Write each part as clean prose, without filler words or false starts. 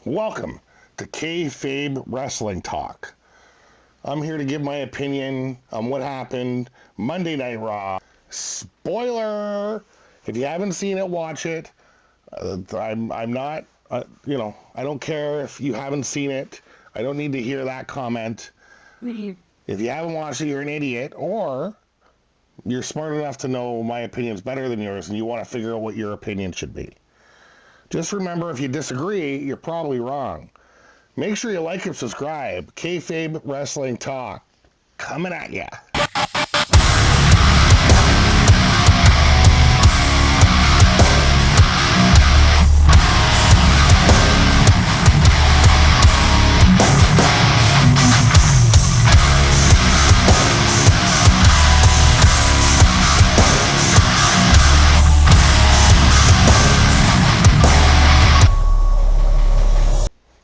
Welcome to Kayfabe Wrestling Talk. I'm here to give my opinion on what happened Monday Night Raw. Spoiler! If you haven't seen it, watch it. I'm not, I don't care if you haven't seen it. I don't need to hear that comment. If you haven't watched it, you're an idiot, or you're smart enough to know my opinion's better than yours and you want to figure out what your opinion should be. Just remember, if you disagree, you're probably wrong. Make sure you like and subscribe. Kayfabe Wrestling Talk, coming at ya.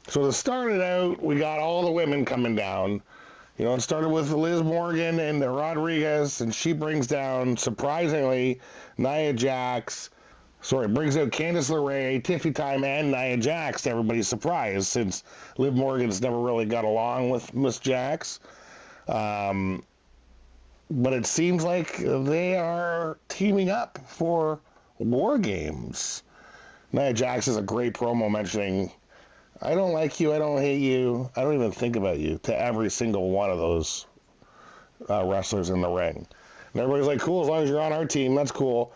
So to start it out, we got all the women coming down. It started with Liz Morgan and Rodriguez, and she brings down, surprisingly, brings out Candice LeRae, Tiffy Time, and Nia Jax to everybody's surprise, since Liv Morgan's never really got along with Miss Jax. But it seems like they are teaming up for War Games. Nia Jax is a great promo mentioning, I don't like you, I don't hate you, I don't even think about you, to every single one of those wrestlers in the ring. And everybody's like, cool, as long as you're on our team, that's cool.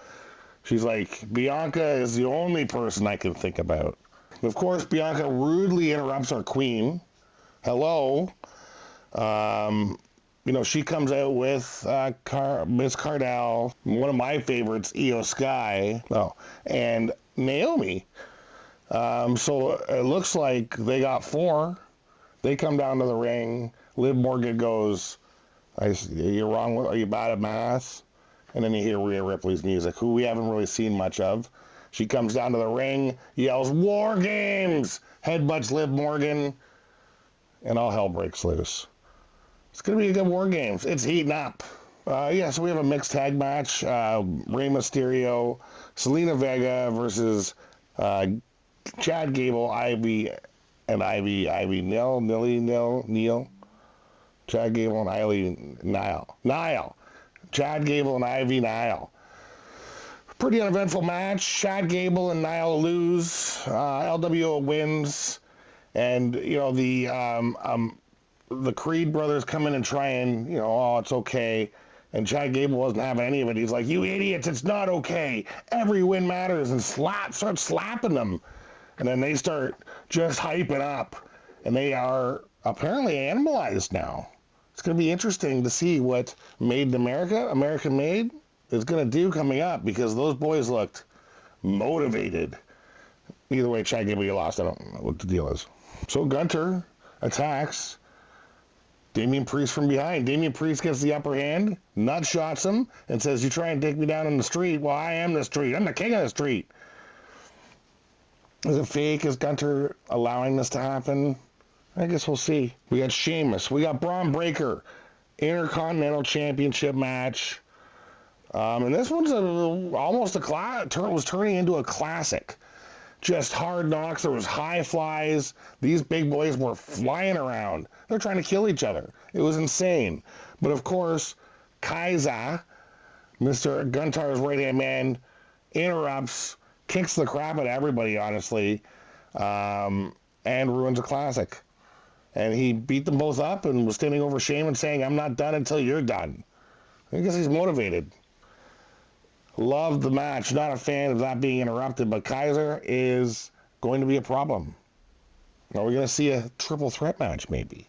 She's like, Bianca is the only person I can think about. And of course, Bianca rudely interrupts our queen. Hello. She comes out with Miss Cardell, one of my favorites, Io Sky, and Naomi. So it looks like they got four. They come down to the ring. Liv Morgan goes, you're wrong, are you bad at math? And then you hear Rhea Ripley's music, who we haven't really seen much of. She comes down to the ring, yells, War Games! Headbutts Liv Morgan, and all hell breaks loose. It's going to be a good War Games. It's heating up. So we have a mixed tag match. Rey Mysterio, Selena Vega versus Chad Gable, Ivy, Neil. Chad Gable and Niall. Chad Gable and Ivy Nile. Pretty uneventful match. Chad Gable and Niall lose. LWO wins. And, the Creed brothers come in and try and, it's okay. And Chad Gable wasn't having any of it. He's like, you idiots, it's not okay. Every win matters. And start slapping them. And then they start just hyping up. And they are apparently animalized now. It's going to be interesting to see what Made in America, American Made, is going to do coming up, because those boys looked motivated. Either way, Chad Gable, you lost. I don't know what the deal is. So Gunter attacks Damian Priest from behind. Damian Priest gets the upper hand, nut shots him, and says, you try and take me down in the street? Well, I am the street. I'm the king of the street. Is it fake? Is Gunter allowing this to happen? I guess we'll see. We got Sheamus. We got Braun Breaker. Intercontinental Championship match. And this one's almost was turning into a classic. Just hard knocks. There was high flies. These big boys were flying around. They're trying to kill each other. It was insane. But of course, Kaiser, Mr. Gunter's right-hand man, interrupts, kicks the crap out of everybody, honestly, and ruins a classic. And he beat them both up and was standing over Sheamus saying, I'm not done until you're done. I guess he's motivated. Loved the match. Not a fan of that being interrupted, but Kaiser is going to be a problem. Are we going to see a triple threat match, maybe?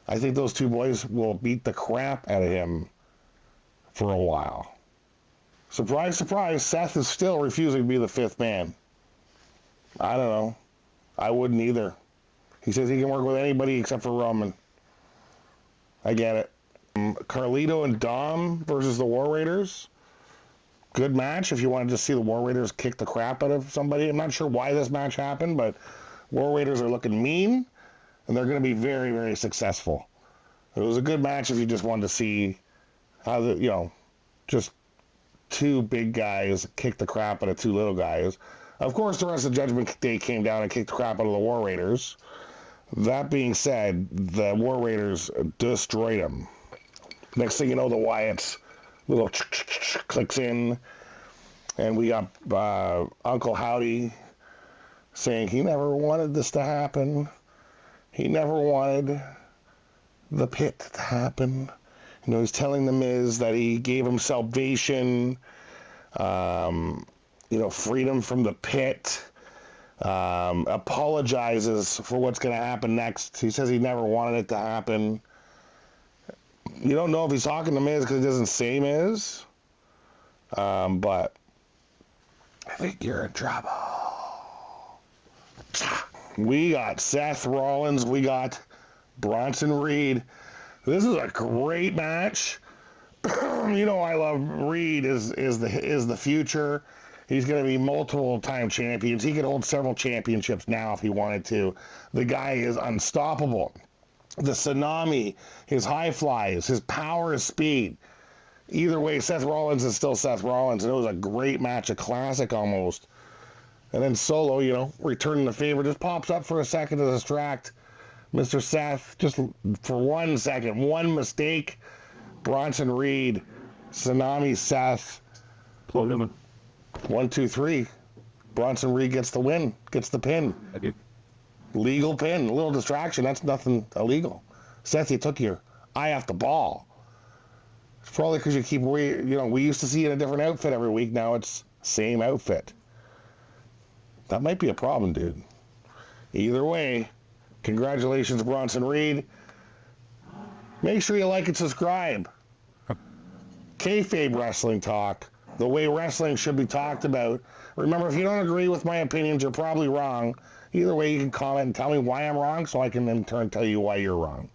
I think those two boys will beat the crap out of him for a while. Surprise, surprise, Seth is still refusing to be the fifth man. I don't know. I wouldn't either. He says he can work with anybody except for Roman. I get it. Carlito and Dom versus the War Raiders. Good match if you wanted to see the War Raiders kick the crap out of somebody. I'm not sure why this match happened, but War Raiders are looking mean, and they're going to be very, very successful. It was a good match if you just wanted to see how just two big guys kick the crap out of two little guys. Of course, the rest of Judgment Day came down and kicked the crap out of the War Raiders. That being said, the War Raiders destroyed them. Next thing you know, the Wyatts little clicks in, and we got Uncle Howdy saying he never wanted this to happen. He never wanted the pit to happen. You know, he's telling the Miz that he gave him salvation, you know, freedom from the pit, apologizes for what's going to happen next. He says he never wanted it to happen. You don't know if he's talking to Miz because he doesn't say Miz, but I think you're in trouble. We got Seth Rollins, we got Bronson Reed. This is a great match. You know, I love Reed is the future. He's going to be multiple-time champions. He could hold several championships now if he wanted to. The guy is unstoppable. The tsunami, his high flies, his power, his speed. Either way, Seth Rollins is still Seth Rollins, and it was a great match, a classic almost. And then Solo, you know, returning the favor, just pops up for a second to distract Mr. Seth, just for 1 second. One mistake. Bronson Reed, Tsunami Seth. 1, 2, 3. Bronson Reed gets the win, gets the pin. Legal pin, a little distraction. That's nothing illegal. Seth, you took your eye off the ball. It's probably because you keep, you know, we used to see it in a different outfit every week. Now it's same outfit. That might be a problem, dude. Either way, congratulations, Bronson Reed. Make sure you like and subscribe. Kayfabe Wrestling Talk, the way wrestling should be talked about. Remember, if you don't agree with my opinions, you're probably wrong. Either way, you can comment and tell me why I'm wrong, so I can in turn tell you why you're wrong.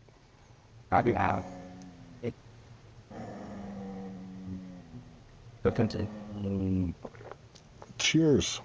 Cheers.